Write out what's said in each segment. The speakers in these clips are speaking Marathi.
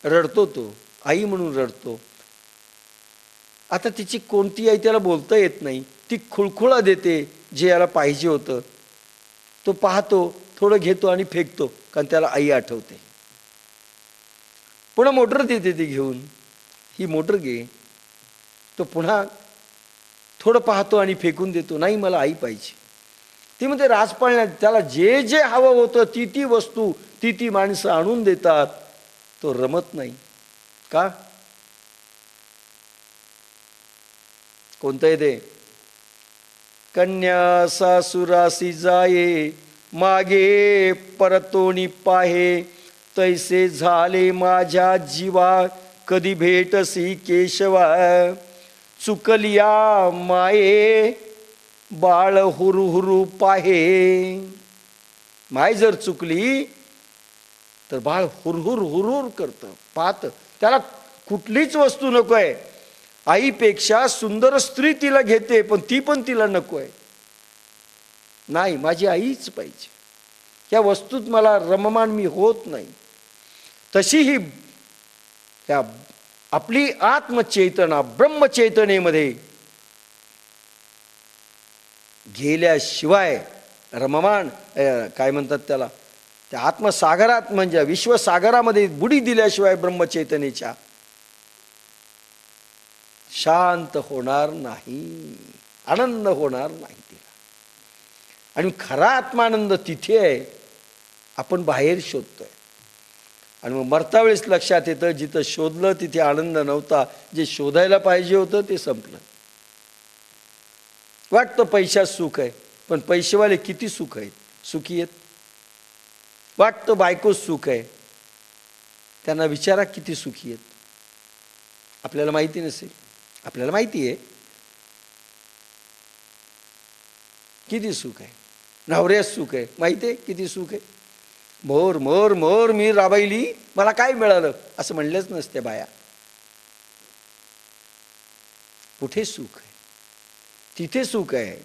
रडतो, तो आई म्हणून रडतो. आता तिची कोणती आई त्याला बोलता येत नाही, ती खुळखुळा देते जे याला पाहिजे होतं. तो पाहतो, थोडं घेतो आणि फेकतो, कारण त्याला आई आठवते. पुन्हा मोटर देते ती घेऊन, ही मोटर घे. तो पुन्हा थोडं पाहतो आणि फेकून देतो, नाही मला आई पाहिजे. ती म्हणते राजपाळण्यात त्याला जे जे हवं होतं ती ती वस्तू ती ती माणसं आणून देतात, तो रमत नाही. का? कोणतं आहे ते? कन्या सासुरासी जाये, मागे परतोनी पाहे, तैसे झाले माझ्या जीवा, कधी भेटसी केशवा. चुकलिया माये बाळ हुरु हुरु पाहे. माय जर चुकली तर बाळ हुरहुर हुरहुर करतं, पाहत. त्याला कुठलीच वस्तू नको आहे. आईपेक्षा सुंदर स्त्री तिला घेते, पण ती पण तिला नको आहे. नाही, माझी आईच पाहिजे. या वस्तूत मला रममान मी होत नाही. तशी ही त्या आपली आत्मचेतना ब्रह्मचेतनेमध्ये गेल्याशिवाय रममान काय म्हणतात त्याला, त्या आत्मसागरात म्हणजे विश्वसागरामध्ये बुडी दिल्याशिवाय ब्रह्मचेतनेच्या शांत होणार नाही, आनंद होणार नाही तिला. आणि खरा आत्मानंद तिथे आहे, आपण बाहेर शोधतोय. आणि मग मरता वेळेस लक्षात येतं, जिथं शोधलं तिथे आनंद नव्हता. जे शोधायला पाहिजे होतं ते संपलं. वाटतं पैशात सुख आहे, पण पैसेवाले किती सुख आहेत, सुखी आहेत. वाटतं बायकोच सुख आहे, त्यांना विचारा किती सुखी आहेत. आपल्याला माहिती नसेल, आपल्याला माहिती आहे किती सुख आहे. नवऱ्यात सुख आहे, माहिती आहे किती सुख आहे. मोर मोर मोर मी राबायली, मला काय मिळालं असं म्हणलेच नसते बाया. कुठे सुख आहे, तिथे सुख आहे.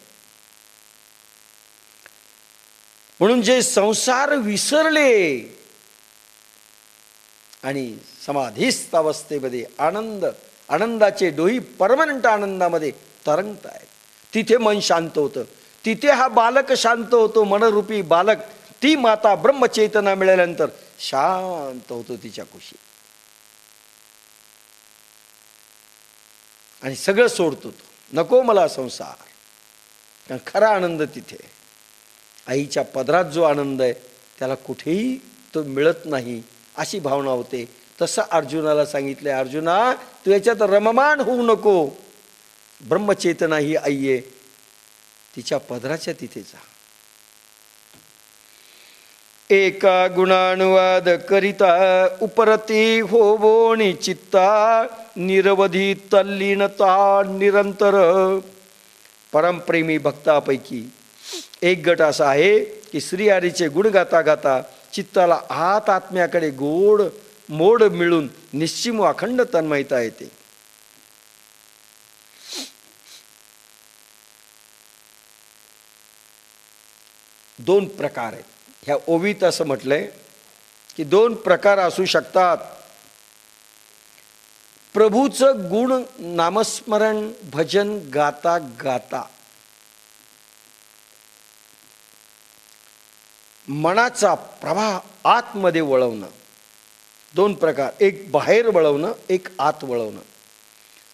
म्हणून जे संसार विसरले आणि समाधीस्थ अवस्थेमध्ये आनंदाचे डोही परमनंट आनंदामध्ये तरंगत आहेत, तिथे मन शांत होतं. तिथे हा बालक शांत होतो. मनरूपी बालक, ती माता ब्रह्मचेतना मिळाल्यानंतर शांत होतो तिच्या कुशी आणि सगळं सोडतो. तो नको मला संसार, कारण खरा आनंद तिथे. आईच्या पदरात जो आनंद आहे त्याला कुठेही तो मिळत नाही, अशी भावना होते. तसं अर्जुनाला सांगितलंय, अर्जुना तू याच्यात रममान होऊ नको. ब्रह्मचेतना ही आई आहे, तिच्या पदराच्या तिथे जा. एका गुणानुवाद करिता उपरती होवोनी चित्ता, निरवधी तल्लीनता निरंतर. परमप्रेमी भक्तापैकी एक गट असा आहे की श्रीहरीचे गुण गाता गाता चित्ताला आत्म्याकडे गोड मोड मिळून निश्चिम अखंड तन्मयता येते. दोन प्रकार आहेत. ह्या ओवीत असं म्हटलंय की दोन प्रकार असू शकतात. प्रभूचं गुण नामस्मरण भजन गाता गाता मनाचा प्रवाह आतमध्ये वळवणं. दोन प्रकार, एक बाहेर वळवणं, एक आत वळवणं.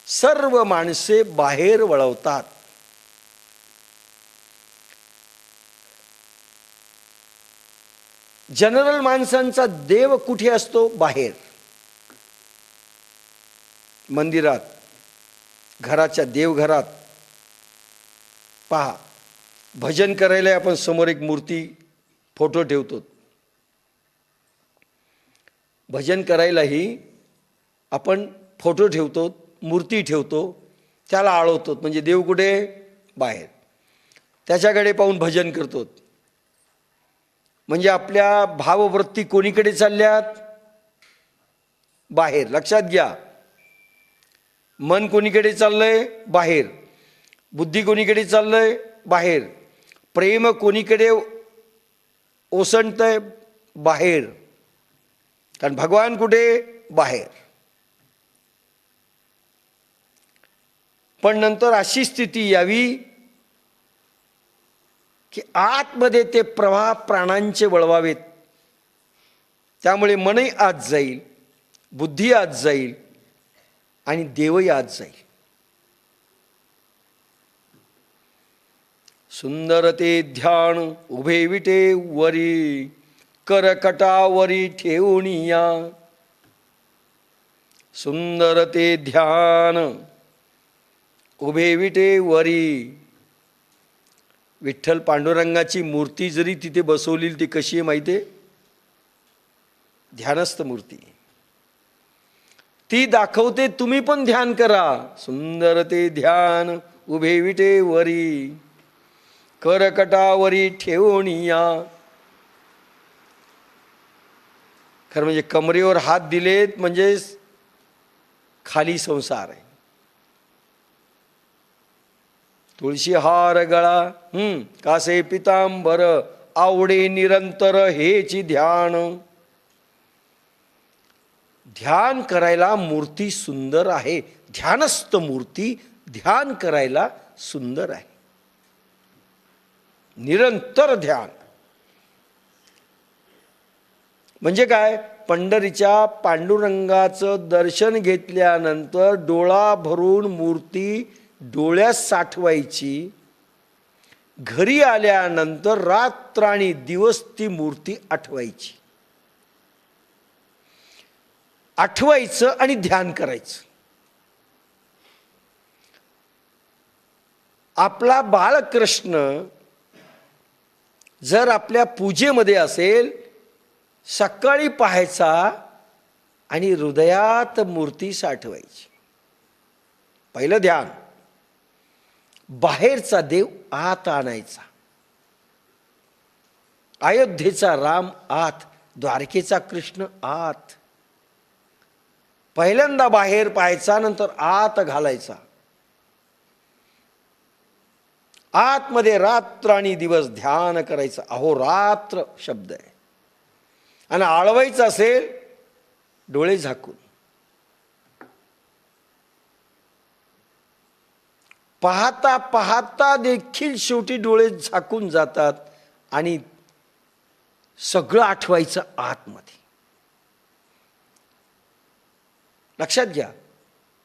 सर्व माणसे बाहेर वळवतात. जनरल माणसांचा देव कुठे असतो? बाहेर, मंदिरात, घराच्या देवघरात. पहा, भजन करायला आपण समोर एक मूर्ती फोटो ठेवतो. भजन करायलाही आपण फोटो ठेवतो, मूर्ती ठेवतो, त्याला आळवतो. म्हणजे देव कुठे? बाहेर. त्याच्याकडे पाहून भजन करतो. म्हणजे आपल्या भाववृत्ती कोणीकडे चालल्यात? बाहेर. लक्षात घ्या, मन कोणीकडे चाललंय? बाहेर. बुद्धी कोणीकडे चाललंय? बाहेर. प्रेम कोणीकडे ओसंडतंय? बाहेर. कारण भगवान कुठे? बाहेर. पण नंतर अशी स्थिती यावी की आतमध्ये ते प्रवाह प्राणांचे वळवावेत. त्यामुळे मनही आत जाईल, बुद्धी आत जाईल आणि देवही आत जाईल. सुंदर ते ध्यान उभे विटे वरी, करकटावरी ठेवूनिया. सुंदर ते ध्यान उभे विटे वरी. विठ्ठल पांडुरंगाची मूर्ती जरी तिथे बसवली ती कशी आहे माहिती आहे? ध्यानस्थ मूर्ती. ती दाखवते तुम्ही पण ध्यान करा. सुंदर ते ध्यान उभे विटे वरी, करकटावरी ठेवूनिया. खरं म्हणजे कमरेवर हात दिलेत म्हणजे खाली संसार आहे. तुळशी हार गळा कासे पितांबर, आवडे निरंतर हेची ध्यान. ध्यान करायला मूर्ती सुंदर आहे. ध्यानस्थ मूर्ती ध्यान करायला सुंदर आहे. निरंतर ध्यान म्हणजे काय? पंढरीच्या पांडुरंगाचं दर्शन घेतल्यानंतर डोळा भरून मूर्ती डोळ्यात साठवायची. घरी आल्यानंतर रात्र दिवस ती मूर्ती आठवायची. आठवायचं आणि ध्यान करायचं. आपला बाळकृष्ण जर आपल्या पूजेमध्ये असेल, सकाळी पाहायचा आणि हृदयात मूर्ती साठवायची. पहिलं ध्यान. बाहेरचा देव आत आणायचा. अयोध्येचा राम आत, द्वारकेचा कृष्ण आत. पहिल्यांदा बाहेर पाहायचा, नंतर आत घालायचा. आतमध्ये रात्र आणि दिवस ध्यान करायचं. अहोरात्र शब्द आहे. आणि आळवायचं असेल डोळे झाकून. पाहता पाहता देखील शेवटी डोळे झाकून जातात आणि सगळं आठवायचं आतमध्ये. लक्षात घ्या.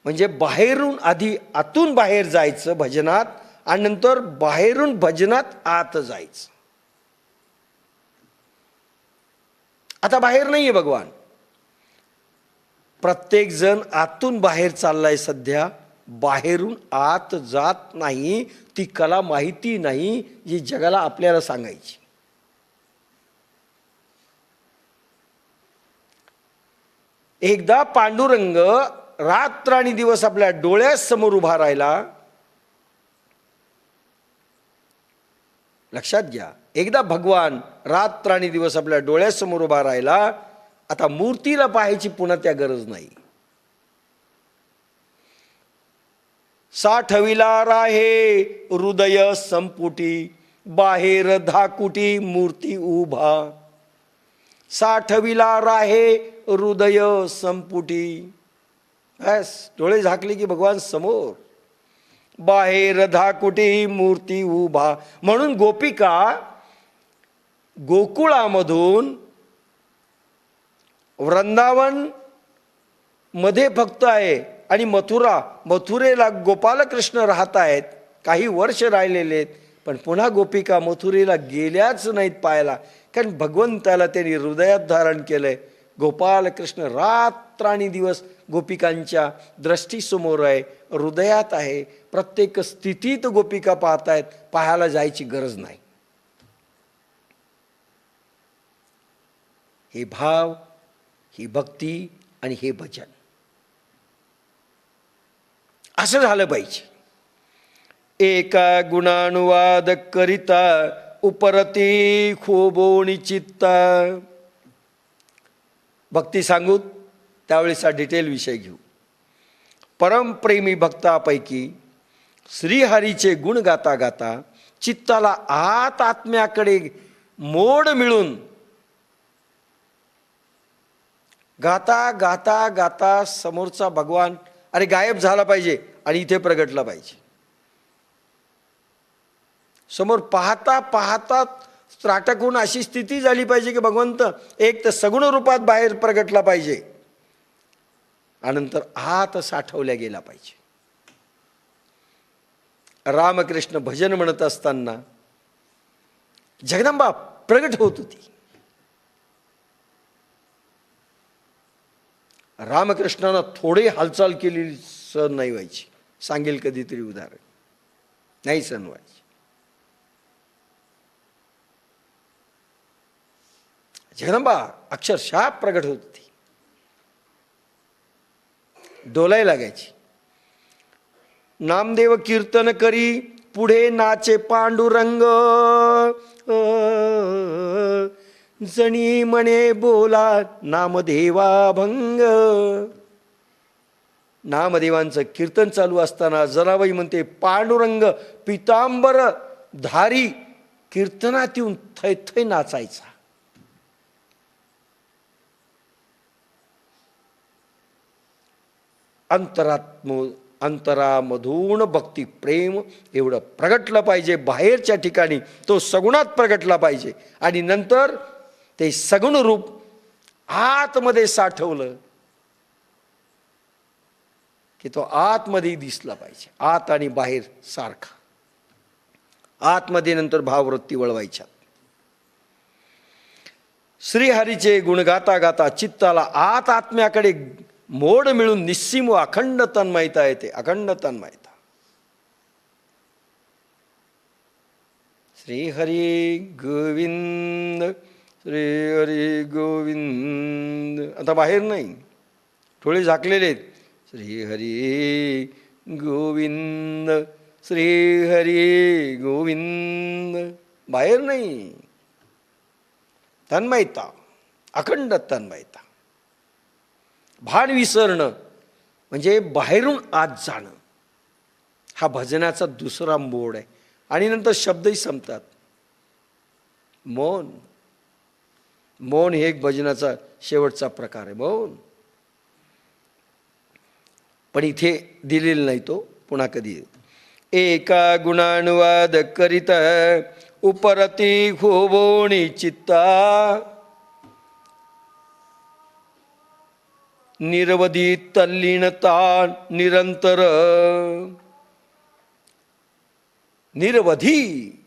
म्हणजे बाहेरून आधी आतून बाहेर जायचं भजनात आणि नंतर बाहेरून भजनात आत जायचं. आता बाहेर नाहीये भगवान. प्रत्येक जण आतून बाहेर चाललाय सध्या, बाहेरून आत जात नाही. ती कला माहिती नाही जी जगाला आपल्याला सांगायची. एकदा पांडुरंग रात्र आणि दिवस आपल्या डोळ्यासमोर उभा राहिला. लक्षात घ्या. एकदा भगवान रात्र आणि दिवस आपल्या डोळ्यासमोर उभा राहिला. आता मूर्तीला पाहायची पुन्हा त्या गरज नाही. साठविला राहे हृदय संपुटी, बाहेर धाकुटी मूर्ती उभा. साठविला राहे हृदय संपुटी. बस डोळे झाकले की भगवान समोर. बाहेर धाकुटी मूर्ती उभा. म्हणून गोपिका गोकुळामधून वृंदावन मध्ये फक्त आहे आणि मथुरेला गोपालकृष्ण राहत आहेत. काही वर्ष राहिलेले आहेत. पण पुन्हा गोपिका मथुरेला गेल्याच नाहीत पाहायला. कारण भगवंताला त्यांनी हृदयात धारण केलंय. गोपालकृष्ण रात्र आणि दिवस गोपिकांच्या दृष्टीसमोर आहे, हृदयात आहे. प्रत्येक स्थितीत गोपिका पाहत आहेत. पाहायला जायची गरज नाही. हे भाव, ही भक्ती आणि हे भजन असं झालं पाहिजे. एका गुणानुवाद करिता उपरती खोबोणी चित्ता. भक्ती सांगू त्यावेळेचा डिटेल विषय घेऊ. परमप्रेमी भक्तापैकी श्रीहरीचे गुण गाता गाता चित्ताला आत्म्याकडे मोड मिळून गाता गाता गाता समोरचा भगवान अरे गायब झाला पाहिजे आणि इथे प्रगटला पाहिजे. समोर पाहता पाहता त्राटक होऊन अशी स्थिती झाली पाहिजे की भगवंत एक तर सगुण रूपात बाहेर प्रगटला पाहिजे आणि नंतर आत साठवल्या गेला पाहिजे. रामकृष्ण भजन म्हणत असताना जगदंबा प्रगट होत होती. रामकृष्णानं थोडी हालचाल केलेली सहन नाही व्हायची. सांगेल कधीतरी उदाहरण. नाही सहन व्हायची. जगदंबा अक्षरशः प्रगट होत होती. डोलाय लागायची. नामदेव कीर्तन करी पुढे नाचे पांडुरंग जणी म्हणे बोला नामदेवा भंग. नामदेवांचं कीर्तन चालू असताना जनाबाई म्हणते पांडुरंग पितांबर धारी कीर्तनात येऊन थै थै नाचायचा. अंतरामधून भक्ती प्रेम एवढं प्रगटलं पाहिजे. बाहेरच्या ठिकाणी तो सगुणात प्रगटला पाहिजे आणि नंतर ते सगुण रूप आतमध्ये साठवलं की तो आतमध्ये दिसला पाहिजे. आत आणि बाहेर सारखा. आतमध्ये नंतर भाववृत्ती वळवायच्या. श्रीहरीचे गुण गाता गाता चित्ताला आत आत्म्याकडे मोड मिळून निस्सीम अखंड तन्मयता येते. अखंड तन्मयता. श्रीहरी गोविंद श्रीहरी गोविंद. आता बाहेर नाही, थोडे झाकलेले आहेत. श्रीहरी गोविंद श्रीहरी गोविंद. बाहेर नाही. तन्मयता, अखंड तन्मयता. भान विसरणं म्हणजे बाहेरून आत जाणं हा भजनाचा दुसरा मोड आहे. आणि नंतर शब्दही संपतात. मौन. मौन हे एक भजनाचा शेवटचा प्रकार आहे. मौन. पण इथे दिलेला नाही तो. पुन्हा कधी एका गुणानुवाद करीत उपरती होवोणी चित्ता निरवधी तल्लीनता निरंतर. निरवधी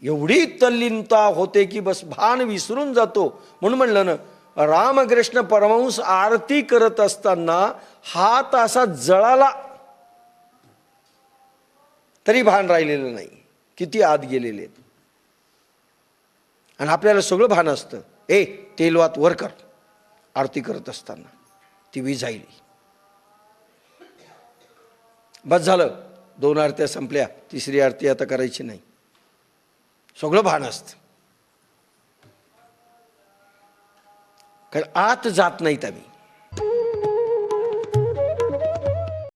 एवढी तल्लीनता होते की बस भान विसरून जातो. म्हणून म्हणलं ना रामकृष्ण परमहंस आरती करत असताना हात असा जळाला तरी भान राहिलेलं नाही. किती आत गेलेले. आणि आपल्याला सगळं भान असतं. तेलवात वर कर आरती करत असताना ती विझायली. बस झालं. 2 आरत्या संपल्या. 3री आरती आता करायची नाही. सगळं भान असतं. कारण आत जात नाहीत आम्ही.